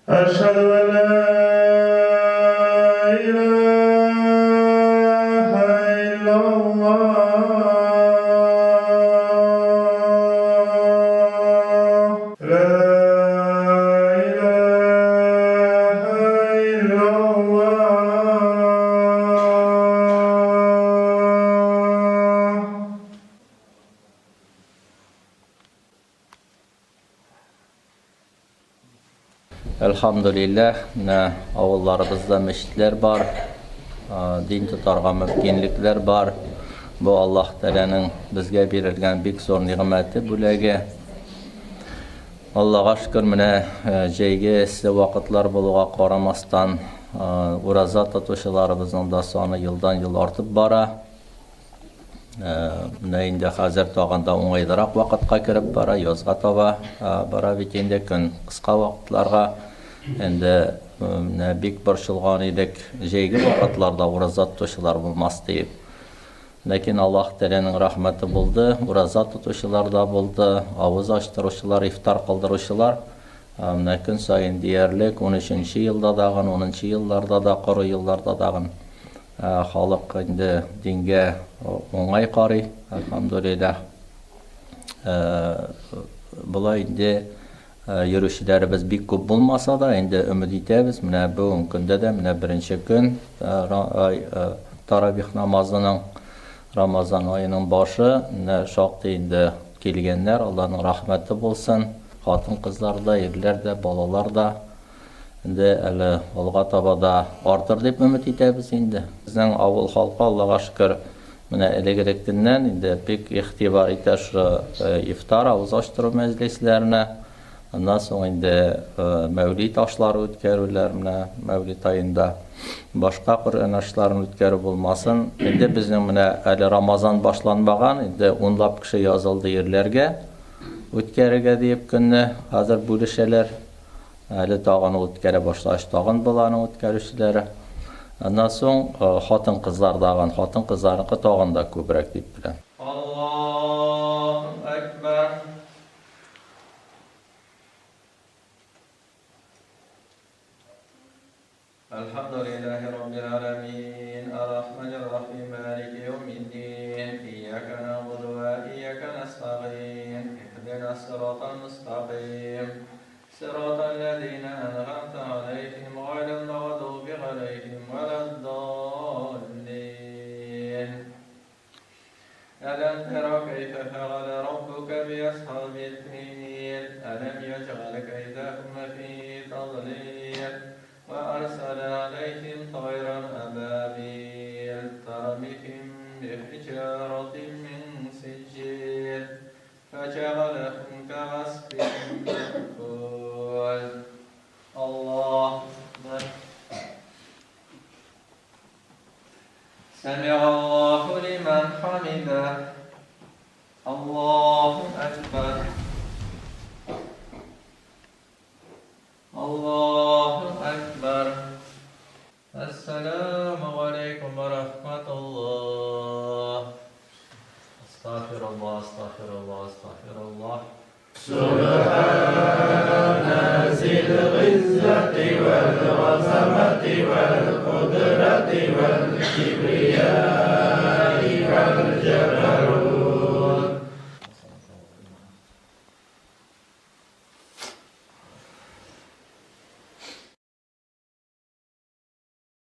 أشهد أن لا إله إلا الله لا إله إلا الله. Elhamdülillah, avullarımızda meşitler var, din tutarga mümkinlikler var. Bu Allah Teala'nın bizge berilgen bek zor ni'meti bulege. Allah'a şükür mine jeyge size vakitler buluğa qaramasdan uraza tutuşlarımızın da sonu yıldan yıl artıp bara. Indi hazır tağında oңайдырақ vaqitqa kirib bara, yozga tava bara bitende kun qısqa vaqtlarga endi bek bir şılgan edek jeyge vaqtlarda uraza tutuşlar bulmaz deyip. Lakin Allah Teala'nın rahmeti buldu, uraza tutuşlar da buldu, avuz açtırışlar, iftar kıldırışlar. Kun sayın diyerlik 13. yılda dağın, 10. yıllarda da, quru yıllarda dağın halk indi dinge oңай qarı, elhamdülillah. Bula indi yürüyüşlerimiz bek көп bulmasa da indi ümid etemiz. Mine bugün günde de mine birinci gün Taravih namazının Ramazan ayının başı şaqtı indi kelgenler Allah'ın rahmeti bulsun. Hatın kızlar da, erler de, balalar da indi eli olga tabada artır dep ümid etemiz indi. Bizning avul halkı Allah'a şükür mine elegerektinden indi pek ihtibar etaş iftar avuz açtırı meclislerine. Ondan soň indi Mevlid aşlary ötkerüler mine Mevlid ayında başka Kur'an aşlarını ötkerü bulmasın. Indi bizning mine eli Ramazan başlanmagan indi onlap kişi yazıldı yerlerge ötkerige deyip günne hazır bölüşeler. Eli tağını ötkere başlaş tağın bulanın ötkerüşleri. Ondan soň hatın kızlar dağın, hatın kızlarınki tağında köprek deyip bilen. Allahu Ekber. Elhamdülillahi Rabbil alemin. Errahmanirrahim. Maliki yevmiddin. İyyâke na'budu ve iyyâke nesta'in. İhdina sıratal mustaqim. Sıratal lezîne en'amte aleyhim gayril mağdûbi aleyhim veleddâllin. Alam tera keyfe fe'ale rabbuke bi ashabil fil. Alam yec'al keydahum fî tadlil. وأرسل عليهم طيرا أبابيل ترميهم بحجارة من سجيل فجعلهم كعصف مأكول. الله أكبر. سمع الله لمن حمده. الله أكبر. Allahu Ekber. Esselamu Aleyküm ve Rahmetullah. Estağfirullah, estağfirullah, estağfirullah. Subhane zil izzati ve